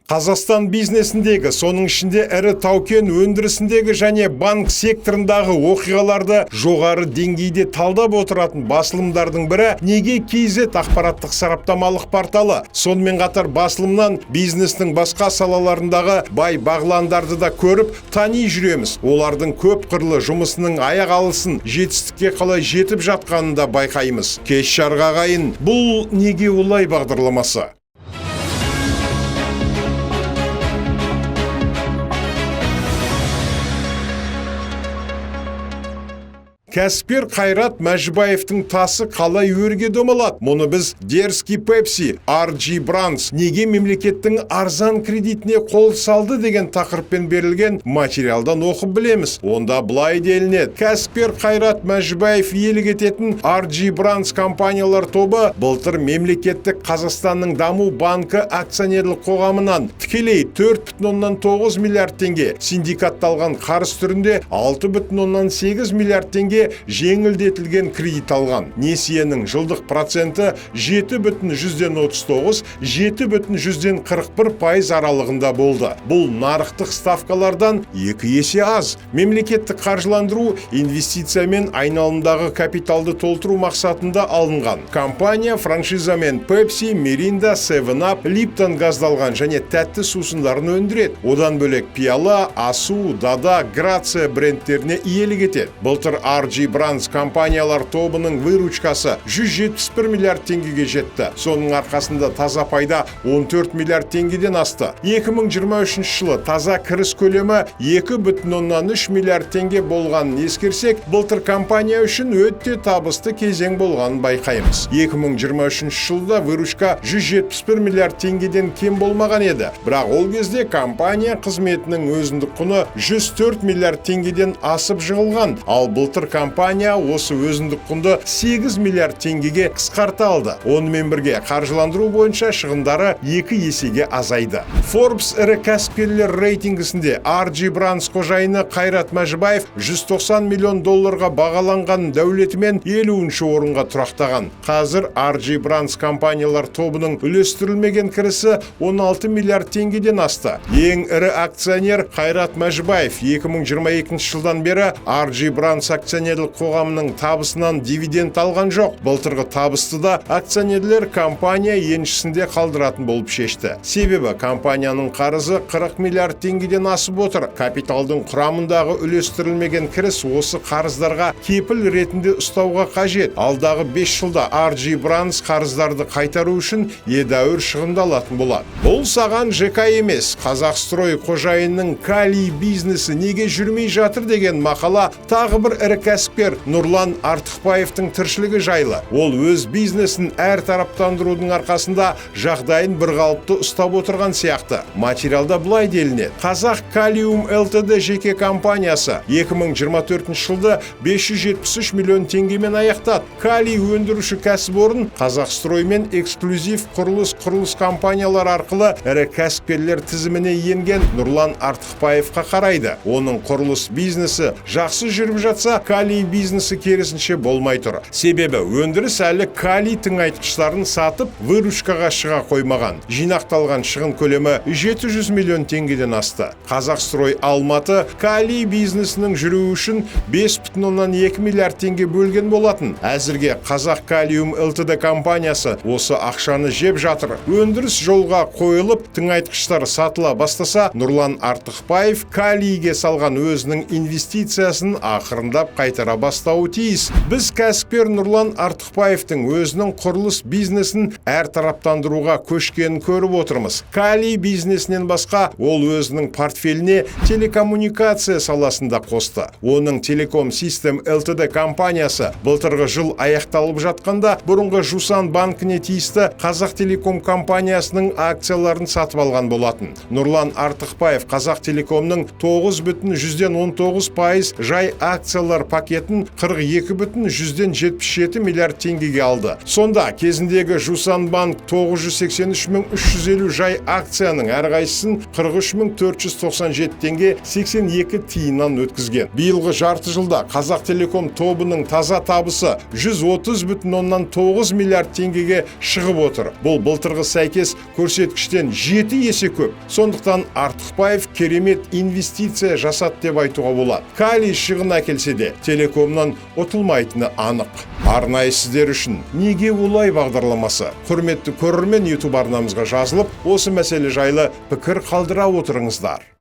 Қазақстан бизнесіндегі, соның ішінде ірі тау-кен өндірісіндегі және банк секторындағы оқиғаларды жоғары деңгейде талдап отыратын басылымдардың бірі Неге KZ ақпараттық сараптамалық порталы. Сонымен қатар басылымнан бизнестің басқа салаларындағы бай бағландарды да көріп, тани жүреміз. Олардың көп қырлы жұмысының аяқ алысын, жетістікке қалай жетіп жатқанын да байқаймыз. Кеш жарық ағайын, бұл Неге олай бағдарламасы. Кәсіпкер Қайрат Мәжібаевтың тасы қалай өрге домалады? Мұны біз Дерзкий Пепси, RG Brands неге мемлекеттің арзан кредитіне қол салды деген тақырыппен берілген материалдан оқып білеміз. Онда былай делінеді. Кәсіпкер Қайрат Мәжібаев иелік ететін RG Brands компаниялар тобы былтыр мемлекеттік Қазақстанның даму банкі акционерлік қоғамынан тікелей 4,9 миллиард теңге, синдикатталған қарыз түрінде 6,8 миллиард теңге жеңілдетілген кредит алған. Несиенің жылдық проценті 7,39, 7,41% аралығында болды. Бұл нарықтық ставкалардан 2 есе аз. Мемлекеттік қаржыландыру инвестиция мен айналымдағы капиталды толтыру мақсатында алынған. Компания франшизамен Pepsi, Mirinda, 7up, Lipton газдалған және тәтті сусындарын өндіреді. Одан бөлек Пиала, Асу, Дада, Грация брендтеріне иелік етеді. Былтыр RG Brands компаниялар тобының выручкасы 171 миллиард теңгеге жетті. Соның арқасында таза пайда 14 миллиард теңгеден асты. 2023 жылы таза кіріс көлемі 2,3 миллиард теңге болғанын ескерсек, былтыр компания үшін өте табысты кезең болғанын байқаймыз. 2023 жылда выручка 171 миллиард теңгеден кем болмаған еді. Бірақ ол кезде компания қызметінің өзіндік құны 104 миллиард теңгеден асып жығылған. Ал былтыр компания осы өзіндік құнды 8 миллиард теңгеге қысқарта алды. Онымен бірге қаржыландыру бойынша шығындары 2 есеге азайды. Forbes ірі кәсіпкерлер рейтингісінде RG Brands қожайыны Қайрат Мәжібаев 190 миллион долларға бағаланған дәулетімен 50-ші орынға тұрақтаған. Қазір RG Brands компаниялар тобының үлестірілмеген кірісі 16 миллиард теңгеден асты. Ең ірі акционер Қайрат Мәжібаев 2022 жылдан бері RG Brands акционерлік қоғамының табысынан дивиденд алған жоқ. Былтырғы табысты да акционерлер компания еншісінде қалдыратын болып шешті. Себебі компанияның қарызы 40 миллиард теңгеден асып отыр. Капиталдың құрамындағы үлестірілмеген кіріс осы қарыздарға кепіл ретінде ұстауға қажет. Алдағы 5 жылда RG Brands қарыздарды қайтару үшін едәуір шығындалатын болады. Бұл саған ЖК емес, Қазақстрой қожайынның калий бизнесі неге жүрмей жатыр деген мақала тағы бір ірі кәсіпкер Нұрлан Артықбаевтың тіршілігі жайлы. Ол өз бизнесін әр тараптандырудың арқасында жағдайын бір қалыпты ұстап отырған сияқты. Материалда былай делінеді. Қазақ Калиум ЛТД жеке компаниясы 2024 жылды 573 миллион теңгемен аяқтады. Калий өндіруші кәсіпорын Қазақстроймен эксклюзив құрылыс компаниялар арқылы ірі кәсіпкерлер тізіміне енген Нұрлан Артықбаевқа қарайды. Оның құрылыс бизнесі жақсы жүріп жатса, калий бизнесі керісінше болмай тұр. Себебі өндіріс әлі калий тыңайтқыштарын сатып, выручкаға шыға қоймаған. Жинақталған шығын көлемі 700 миллион теңгеден асты. Қазақстрой Алматы калий бизнесінің жүруі үшін 5,2 миллиард теңге бөлген болатын. Әзірге Қазақ Калиум ЛТД компаниясы осы ақшаны жеп жатыр. Өндіріс жолға қойылып, тыңайтқыштар сатыла бастаса, Нұрлан Артықбаев калийге салған өзінің инвестициясын ақырындап қайтара бастауы тиіс. Біз кәсіпкер Нұрлан Артықбаевтың өзінің құрылыс бизнесін әр тараптандыруға көшкенін көріп отырмыз. Калий бизнесінен басқа ол өзінің портфеліне телекоммуникация саласында қосты. Оның Телеком Систем ЛТД компаниясы былтырғы жыл аяқталып жатқанда бұрынғы Жусан банкіне тиісті Қазақ Телеком компаниясының акцияларын сатып алған болатын. Нұрлан Артықбаев Қазақ Телекомның 9,19% жай акциялар пакет пакетін 42,77 миллиард теңгеге алды. Сонда кезіндегі Жусан банк 983.350 жай акцияның әрқайсысын 43.497 теңге 82 тиыннан өткізген. Биылғы жарты жылда Қазақ Телеком тобының таза табысы 130,9 миллиард теңгеге шығып отыр. Бұл былтырғы сәйкес көрсеткіштен 7 есе көп. Сондықтан Артықбаев керемет инвестиция жасады деп айтуға болады. Калий шығын әкелсе де Телекомнан ұтылмайтыны анық. Арнайы сіздер үшін неге олай бағдарламасы құрметті көрермен YouTube арнамызға жазылып, осы мәселе жайлы пікір қалдыра отырыңыздар.